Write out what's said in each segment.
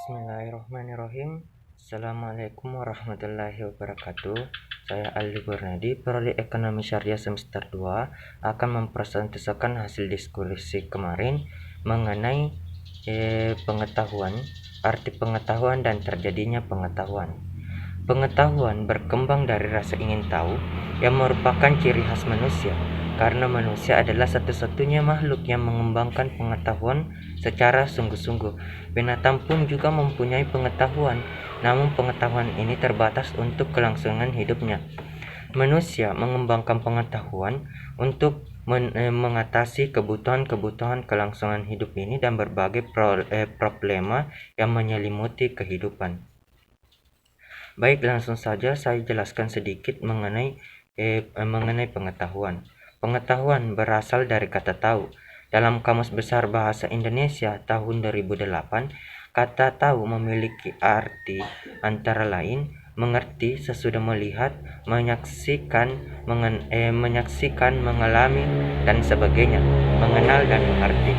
Bismillahirrahmanirrahim. Assalamualaikum warahmatullahi wabarakatuh. Saya Aldi Bernadi, Prodi Ekonomi Syariah semester 2 akan mempresentasikan hasil diskusi kemarin mengenai pengetahuan, arti pengetahuan dan terjadinya pengetahuan. Pengetahuan berkembang dari rasa ingin tahu yang merupakan ciri khas manusia, karena manusia adalah satu-satunya makhluk yang mengembangkan pengetahuan secara sungguh-sungguh. Binatang pun juga mempunyai pengetahuan, namun pengetahuan ini terbatas untuk kelangsungan hidupnya. Manusia mengembangkan pengetahuan untuk mengatasi kebutuhan-kebutuhan kelangsungan hidup ini dan berbagai problema yang menyelimuti kehidupan. Baik, langsung saja saya jelaskan sedikit mengenai pengetahuan. Pengetahuan berasal dari kata tahu. Dalam Kamus Besar Bahasa Indonesia tahun 2008, kata tahu memiliki arti antara lain mengerti sesudah melihat, menyaksikan, mengalami, dan sebagainya, mengenal dan mengerti.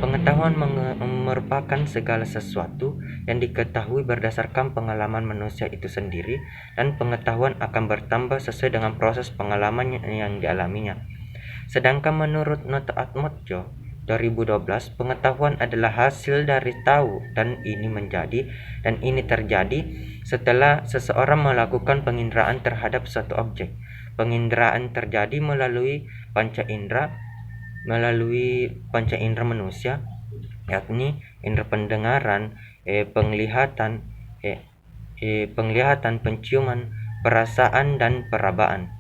Pengetahuan merupakan segala sesuatu yang diketahui berdasarkan pengalaman manusia itu sendiri, dan pengetahuan akan bertambah sesuai dengan proses pengalaman yang dialaminya. Sedangkan menurut Nota Atmojo 2012, pengetahuan adalah hasil dari tahu, dan ini terjadi setelah seseorang melakukan penginderaan terhadap suatu objek. Penginderaan terjadi melalui panca indera manusia, yakni indera pendengaran, penglihatan, penciuman, perasaan, dan perabaan.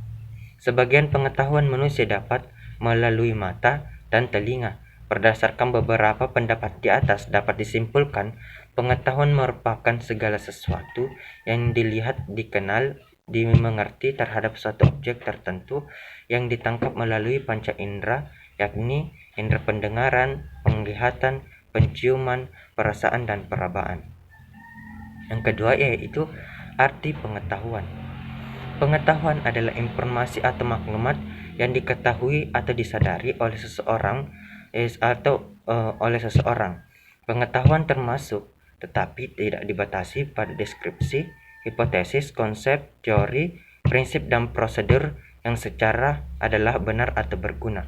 Sebagian pengetahuan manusia dapat melalui mata dan telinga. Berdasarkan beberapa pendapat di atas, dapat disimpulkan pengetahuan merupakan segala sesuatu yang dilihat, dikenal, dimengerti terhadap suatu objek tertentu yang ditangkap melalui panca indera, yakni indera pendengaran, penglihatan, penciuman, perasaan, dan perabaan. Yang kedua yaitu arti pengetahuan. Pengetahuan adalah informasi atau maklumat yang diketahui atau disadari oleh seseorang. Pengetahuan termasuk, tetapi tidak dibatasi pada deskripsi, hipotesis, konsep, teori, prinsip, dan prosedur yang secara adalah benar atau berguna.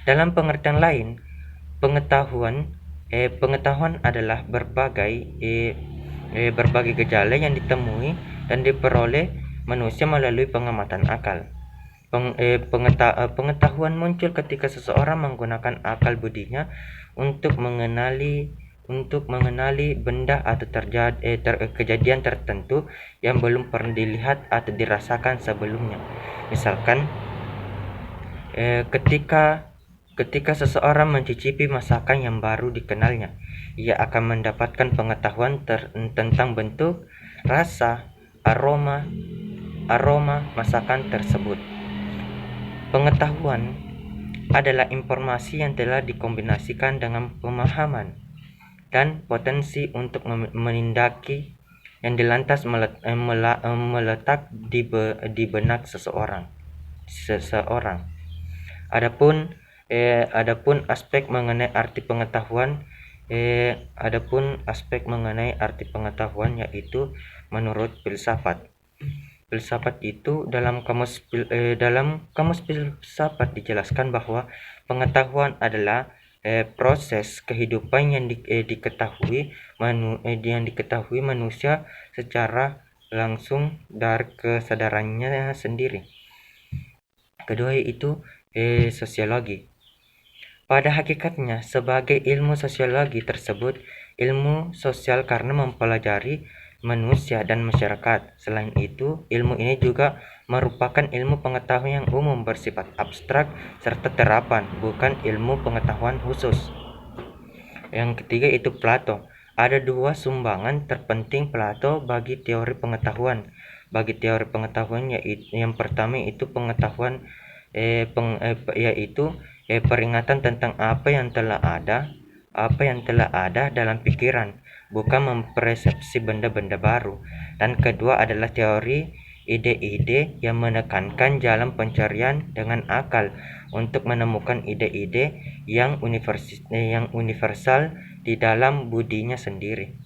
Dalam pengertian lain, pengetahuan adalah berbagai gejala yang ditemui dan diperoleh manusia melalui pengamatan akal. Pengetahuan muncul ketika seseorang menggunakan akal budinya untuk mengenali benda atau kejadian tertentu yang belum pernah dilihat atau dirasakan sebelumnya. Misalkan, ketika seseorang mencicipi masakan yang baru dikenalnya, ia akan mendapatkan pengetahuan tentang bentuk, rasa, aroma masakan tersebut. Pengetahuan adalah informasi yang telah dikombinasikan dengan pemahaman dan potensi untuk menindaki yang dilantas meletak di benak seseorang. Adapun aspek mengenai arti pengetahuan, yaitu menurut filsafat. Filsafat itu dalam kamus filsafat dijelaskan bahwa pengetahuan adalah proses kehidupan yang diketahui manusia secara langsung dari kesadarannya sendiri. Kedua yaitu sosiologi. Pada hakikatnya, sebagai ilmu sosiologi tersebut ilmu sosial karena mempelajari manusia dan masyarakat. Selain itu, ilmu ini juga merupakan ilmu pengetahuan yang umum bersifat abstrak serta terapan, bukan ilmu pengetahuan khusus. Yang ketiga itu Plato. Ada dua sumbangan terpenting Plato bagi teori pengetahuan. Yaitu yang pertama itu pengetahuan yaitu peringatan tentang apa yang telah ada dalam pikiran, bukan mempersepsi benda-benda baru. Dan kedua adalah teori ide-ide yang menekankan jalan pencarian dengan akal untuk menemukan ide-ide yang universal di dalam budinya sendiri.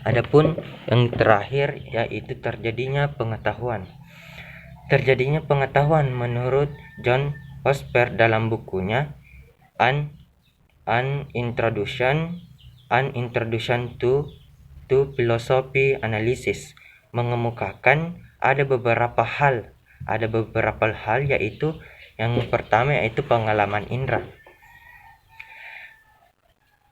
Adapun yang terakhir yaitu terjadinya pengetahuan. Terjadinya pengetahuan menurut John Osper dalam bukunya An Introduction to Philosophy Analysis mengemukakan ada beberapa hal yaitu yang pertama yaitu pengalaman indera.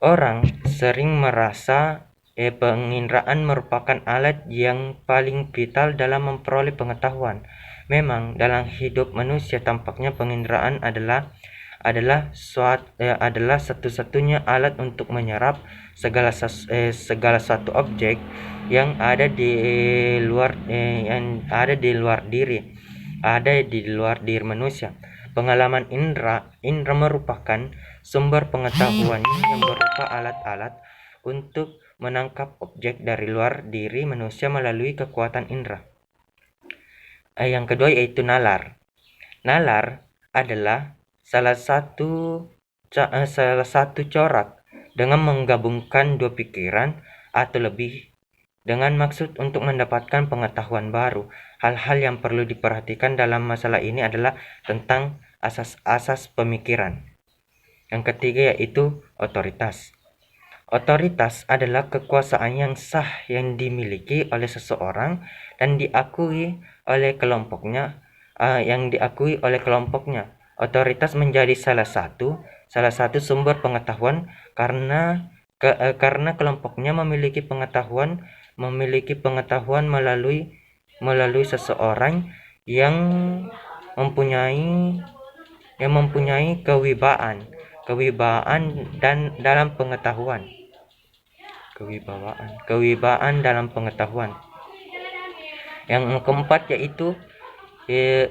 Orang sering merasa penginderaan merupakan alat yang paling vital dalam memperoleh pengetahuan. Memang dalam hidup manusia tampaknya penginderaan adalah satu-satunya alat untuk menyerap segala satu objek yang ada di luar diri manusia. Pengalaman indera merupakan sumber pengetahuan yang berupa alat-alat untuk menangkap objek dari luar diri manusia melalui kekuatan indera. Yang kedua yaitu nalar. Nalar adalah salah satu corak dengan menggabungkan dua pikiran atau lebih dengan maksud untuk mendapatkan pengetahuan baru. Hal-hal yang perlu diperhatikan dalam masalah ini adalah tentang asas-asas pemikiran. Yang ketiga yaitu otoritas. Otoritas adalah kekuasaan yang sah yang dimiliki oleh seseorang dan diakui oleh kelompoknya. Otoritas menjadi salah satu sumber pengetahuan karena kelompoknya memiliki pengetahuan melalui seseorang yang mempunyai kewibawaan dan dalam pengetahuan. Kewibawaan dalam pengetahuan. Yang keempat yaitu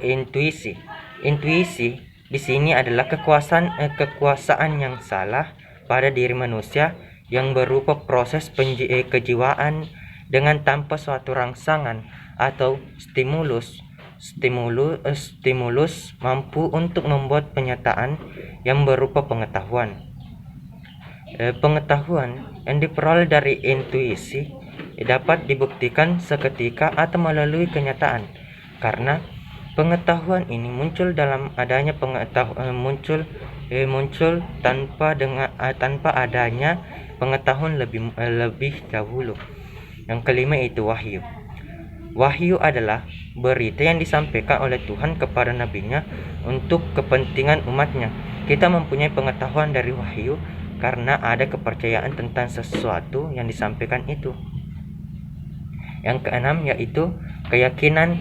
intuisi. Intuisi di sini adalah kekuasaan yang salah pada diri manusia yang berupa proses kejiwaan dengan tanpa suatu rangsangan atau stimulus mampu untuk membuat pernyataan yang berupa pengetahuan. Pengetahuan yang diperoleh dari intuisi dapat dibuktikan seketika atau melalui kenyataan, karena pengetahuan ini muncul tanpa adanya pengetahuan lebih dahulu. Yang kelima itu wahyu. Wahyu adalah berita yang disampaikan oleh Tuhan kepada nabinya untuk kepentingan umatnya. Kita mempunyai pengetahuan dari wahyu karena ada kepercayaan tentang sesuatu yang disampaikan itu. Yang keenam yaitu keyakinan.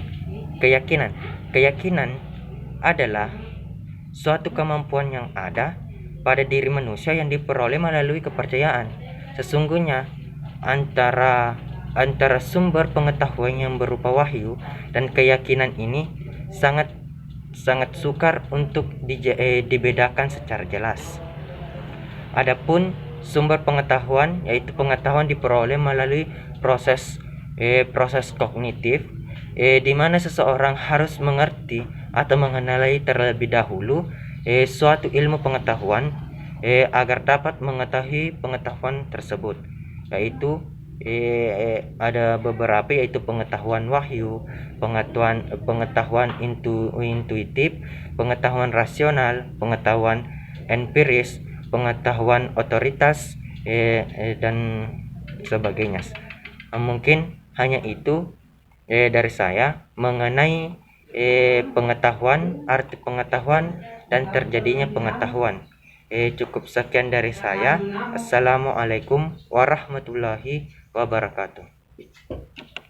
Keyakinan adalah suatu kemampuan yang ada pada diri manusia yang diperoleh melalui kepercayaan. Sesungguhnya antara sumber pengetahuan yang berupa wahyu dan keyakinan ini sangat sukar untuk dibedakan secara jelas. Adapun sumber pengetahuan yaitu pengetahuan diperoleh melalui proses kognitif, di mana seseorang harus mengerti atau mengenali terlebih dahulu suatu ilmu pengetahuan agar dapat mengetahui pengetahuan tersebut, yaitu ada beberapa yaitu pengetahuan wahyu, pengetahuan intuitif, pengetahuan rasional, pengetahuan empiris, pengetahuan otoritas dan sebagainya. Mungkin hanya itu dari saya mengenai pengetahuan, arti pengetahuan dan terjadinya pengetahuan. Cukup sekian dari saya. Assalamualaikum warahmatullahi wabarakatuh.